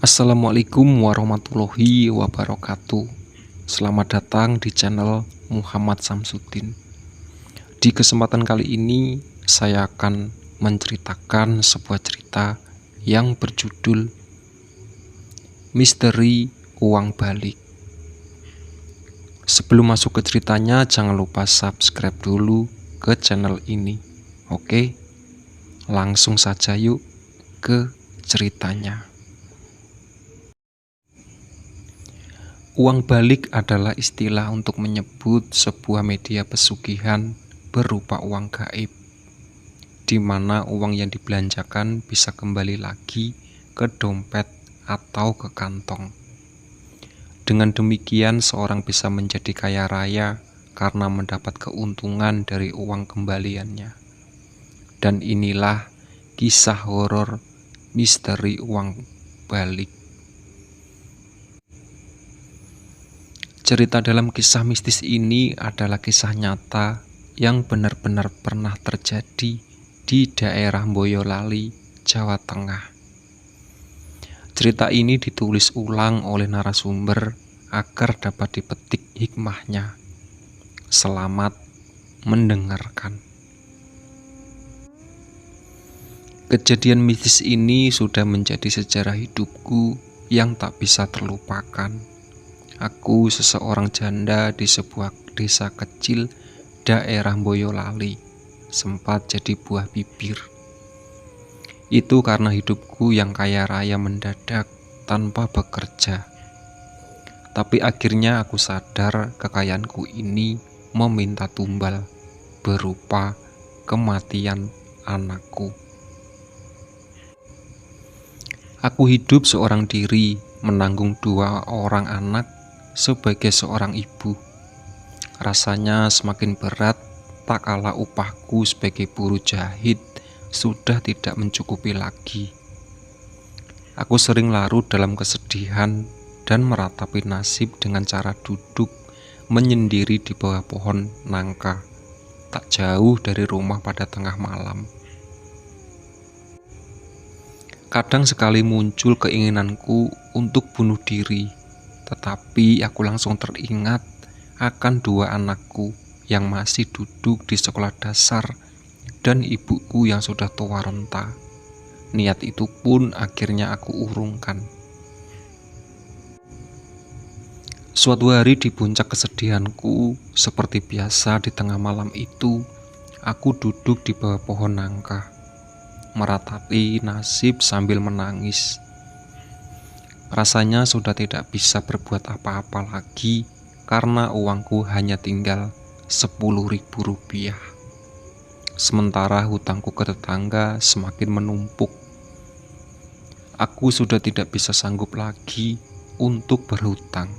Assalamualaikum warahmatullahi wabarakatuh. Selamat datang di channel Muhammad Samsudin. Di kesempatan kali ini saya akan menceritakan sebuah cerita yang berjudul Misteri Uang Balik. Sebelum masuk ke ceritanya, jangan lupa subscribe dulu ke channel ini. Oke, langsung saja yuk ke ceritanya. Uang balik adalah istilah untuk menyebut sebuah media pesugihan berupa uang gaib, di mana uang yang dibelanjakan bisa kembali lagi ke dompet atau ke kantong. Dengan demikian, seorang bisa menjadi kaya raya karena mendapat keuntungan dari uang kembaliannya. Dan inilah kisah horor misteri uang balik. Cerita dalam kisah mistis ini adalah kisah nyata yang benar-benar pernah terjadi di daerah Boyolali, Jawa Tengah. Cerita ini ditulis ulang oleh narasumber agar dapat dipetik hikmahnya. Selamat mendengarkan. Kejadian mistis ini sudah menjadi sejarah hidupku yang tak bisa terlupakan. Aku seseorang janda di sebuah desa kecil daerah Boyolali, sempat jadi buah bibir. Itu karena hidupku yang kaya raya mendadak tanpa bekerja. Tapi akhirnya aku sadar kekayaanku ini meminta tumbal berupa kematian anakku. Aku hidup seorang diri, menanggung 2 orang anak sebagai seorang ibu. Rasanya semakin berat tak kala upahku sebagai buruh jahit sudah tidak mencukupi lagi. Aku sering larut dalam kesedihan dan meratapi nasib dengan cara duduk menyendiri di bawah pohon nangka, tak jauh dari rumah pada tengah malam. Kadang sekali muncul keinginanku untuk bunuh diri, tetapi aku langsung teringat akan 2 anakku yang masih duduk di sekolah dasar dan ibuku yang sudah tua renta. Niat itu pun akhirnya aku urungkan. Suatu hari di puncak kesedihanku, seperti biasa di tengah malam itu, aku duduk di bawah pohon nangka, meratapi nasib sambil menangis. Rasanya sudah tidak bisa berbuat apa-apa lagi karena uangku hanya tinggal Rp10.000. Sementara hutangku ke tetangga semakin menumpuk. Aku sudah tidak bisa sanggup lagi untuk berhutang.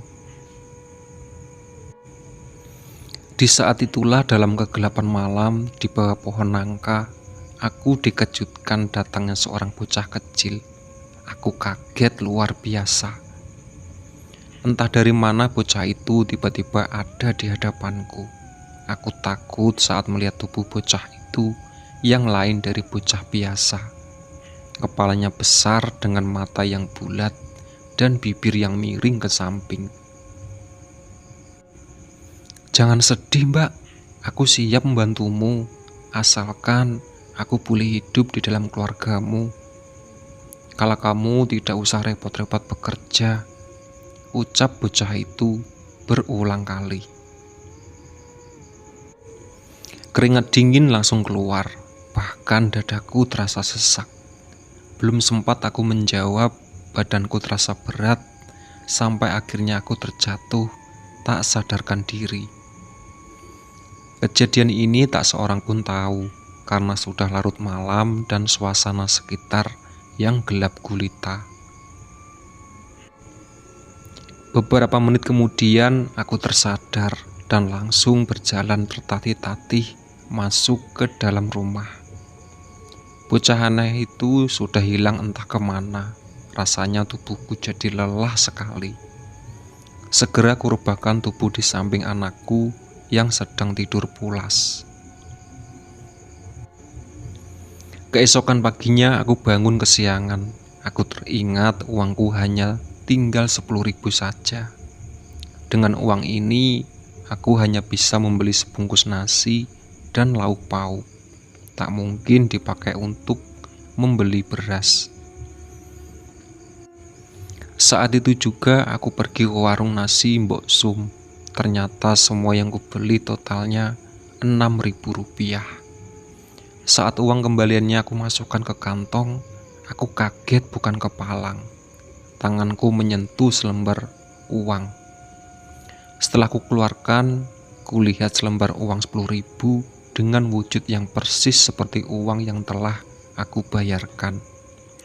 Di saat itulah dalam kegelapan malam di bawah pohon nangka, aku dikejutkan datangnya seorang bocah kecil. Aku kaget luar biasa. Entah dari mana bocah itu tiba-tiba ada di hadapanku. Aku takut saat melihat tubuh bocah itu yang lain dari bocah biasa. Kepalanya besar dengan mata yang bulat dan bibir yang miring ke samping. "Jangan sedih, Mbak. Aku siap membantumu, asalkan aku boleh hidup di dalam keluargamu. Kalau kamu tidak usah repot-repot bekerja," ucap bocah itu berulang kali. Keringat dingin langsung keluar, bahkan dadaku terasa sesak. Belum sempat aku menjawab, badanku terasa berat, sampai akhirnya aku terjatuh, tak sadarkan diri. Kejadian ini tak seorang pun tahu, karena sudah larut malam dan suasana sekitar yang gelap gulita. Beberapa menit kemudian aku tersadar dan langsung berjalan tertatih-tatih masuk ke dalam rumah. Bocah aneh itu sudah hilang entah kemana. Rasanya tubuhku jadi lelah sekali. Segera aku rebahkan tubuh di samping anakku yang sedang tidur pulas. Keesokan paginya aku bangun kesiangan. aku teringat uangku hanya tinggal 10.000 saja. Dengan uang ini, aku hanya bisa membeli sebungkus nasi dan lauk pauk. Tak mungkin dipakai untuk membeli beras. Saat itu juga aku pergi ke warung nasi Mbok Sum. Ternyata semua yang kubeli totalnya Rp6.000. Saat uang kembaliannya aku masukkan ke kantong, aku kaget bukan kepalang. Tanganku menyentuh selembar uang. Setelah kukeluarkan, kulihat selembar uang 10.000 dengan wujud yang persis seperti uang yang telah aku bayarkan.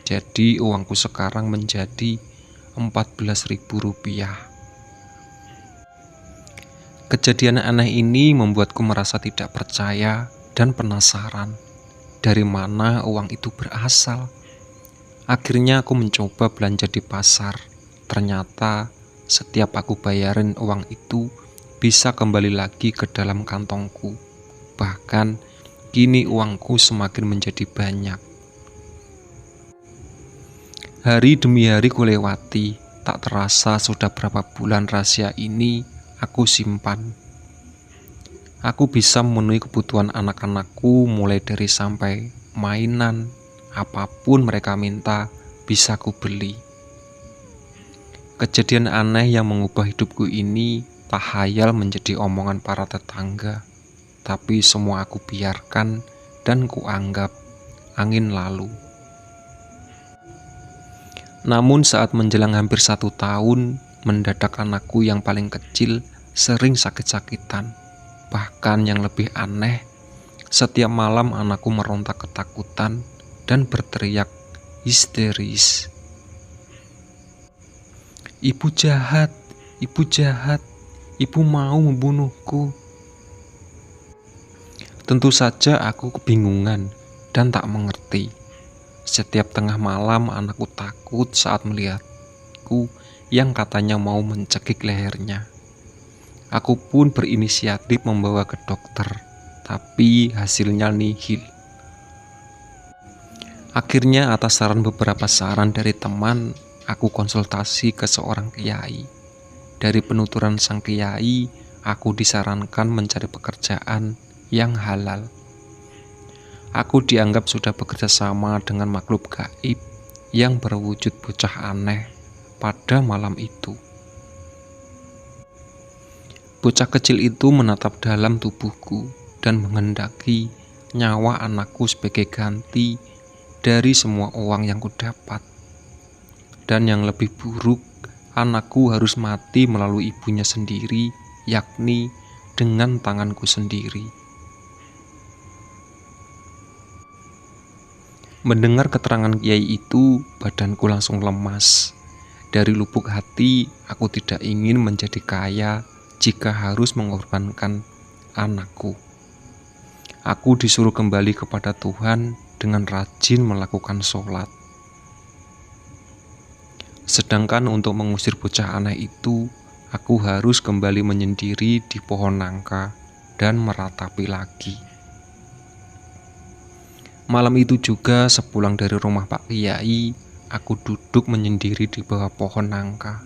Jadi uangku sekarang menjadi Rp14.000. Kejadian aneh ini membuatku merasa tidak percaya dan penasaran dari mana uang itu berasal. Akhirnya aku mencoba belanja di pasar. Ternyata setiap aku bayarin uang itu bisa kembali lagi ke dalam kantongku. Bahkan kini uangku semakin menjadi banyak. Hari demi hari kulewati, tak terasa sudah berapa bulan rahasia ini aku simpan. Aku bisa memenuhi kebutuhan anak-anakku mulai dari sampai mainan, apapun mereka minta bisa ku beli. Kejadian aneh yang mengubah hidupku ini tak hayal menjadi omongan para tetangga, tapi semua aku biarkan dan kuanggap angin lalu. Namun saat menjelang hampir 1 tahun, mendadak anakku yang paling kecil sering sakit-sakitan. Bahkan yang lebih aneh, setiap malam anakku merontak ketakutan dan berteriak histeris. Ibu jahat, ibu jahat, ibu mau membunuhku. Tentu saja aku kebingungan dan tak mengerti. Setiap tengah malam anakku takut saat melihatku yang katanya mau mencekik lehernya. Aku pun berinisiatif membawa ke dokter, tapi hasilnya nihil. Akhirnya atas beberapa saran dari teman, aku konsultasi ke seorang kiai. Dari penuturan sang kiai, aku disarankan mencari pekerjaan yang halal. Aku dianggap sudah bekerja sama dengan makhluk gaib yang berwujud bocah aneh pada malam itu. Bocah kecil itu menatap dalam tubuhku dan menghendaki nyawa anakku sebagai ganti dari semua uang yang kudapat. Dan yang lebih buruk, anakku harus mati melalui ibunya sendiri, yakni dengan tanganku sendiri. Mendengar keterangan kiai itu, badanku langsung lemas. Dari lubuk hati, aku tidak ingin menjadi kaya jika harus mengorbankan anakku. Aku disuruh kembali kepada Tuhan dengan rajin melakukan sholat. Sedangkan untuk mengusir bocah aneh itu, aku harus kembali menyendiri di pohon nangka dan meratapi lagi. Malam itu juga sepulang dari rumah Pak Kiai, aku duduk menyendiri di bawah pohon nangka.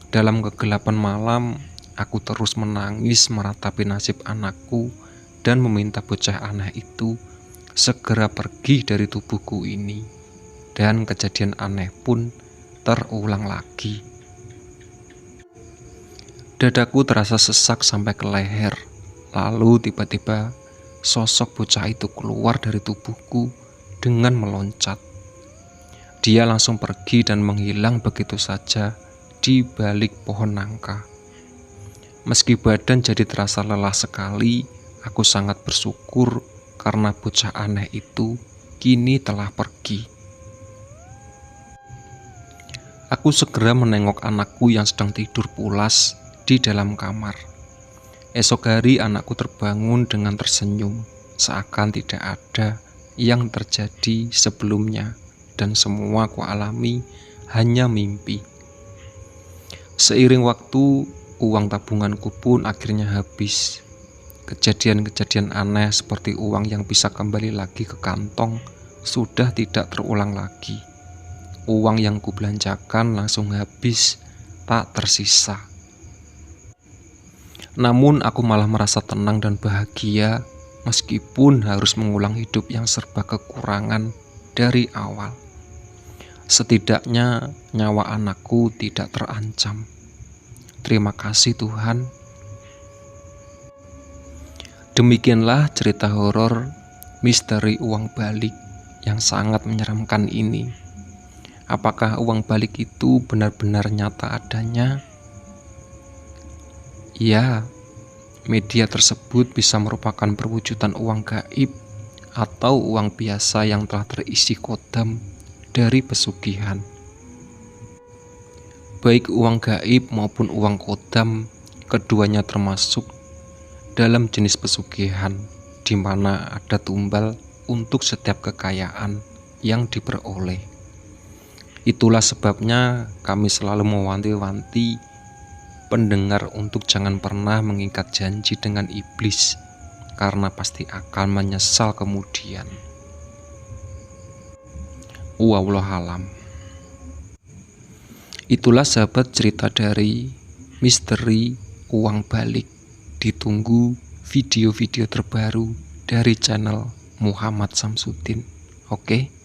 Dalam kegelapan malam, aku terus menangis meratapi nasib anakku dan meminta bocah aneh itu segera pergi dari tubuhku ini. Dan kejadian aneh pun terulang lagi. Dadaku terasa sesak sampai ke leher. Lalu tiba-tiba sosok bocah itu keluar dari tubuhku dengan meloncat. Dia langsung pergi dan menghilang begitu saja di balik pohon nangka. Meski badan jadi terasa lelah sekali, aku sangat bersyukur karena bocah aneh itu kini telah pergi. Aku segera menengok anakku yang sedang tidur pulas di dalam kamar. Esok hari anakku terbangun dengan tersenyum, seakan tidak ada yang terjadi sebelumnya dan semua ku alami hanya mimpi. Seiring waktu, uang tabunganku pun akhirnya habis. Kejadian-kejadian aneh seperti uang yang bisa kembali lagi ke kantong sudah tidak terulang lagi. uang yang kubelanjakan langsung habis, tak tersisa. Namun aku malah merasa tenang dan bahagia meskipun harus mengulang hidup yang serba kekurangan dari awal. Setidaknya nyawa anakku tidak terancam. Terima kasih Tuhan. Demikianlah cerita horor misteri uang balik yang sangat menyeramkan ini. Apakah uang balik itu benar-benar nyata adanya? Ya, media tersebut bisa merupakan perwujudan uang gaib atau uang biasa yang telah terisi kodam dari pesugihan. Baik uang gaib maupun uang kodam, keduanya termasuk dalam jenis pesugihan, di mana ada tumbal untuk setiap kekayaan yang diperoleh. Itulah sebabnya kami selalu mewanti-wanti pendengar untuk jangan pernah mengikat janji dengan iblis, karena pasti akan menyesal kemudian. Wallahualam. Itulah sahabat cerita dari misteri uang balik. Ditunggu video-video terbaru dari channel Muhammad Samsudin. Oke.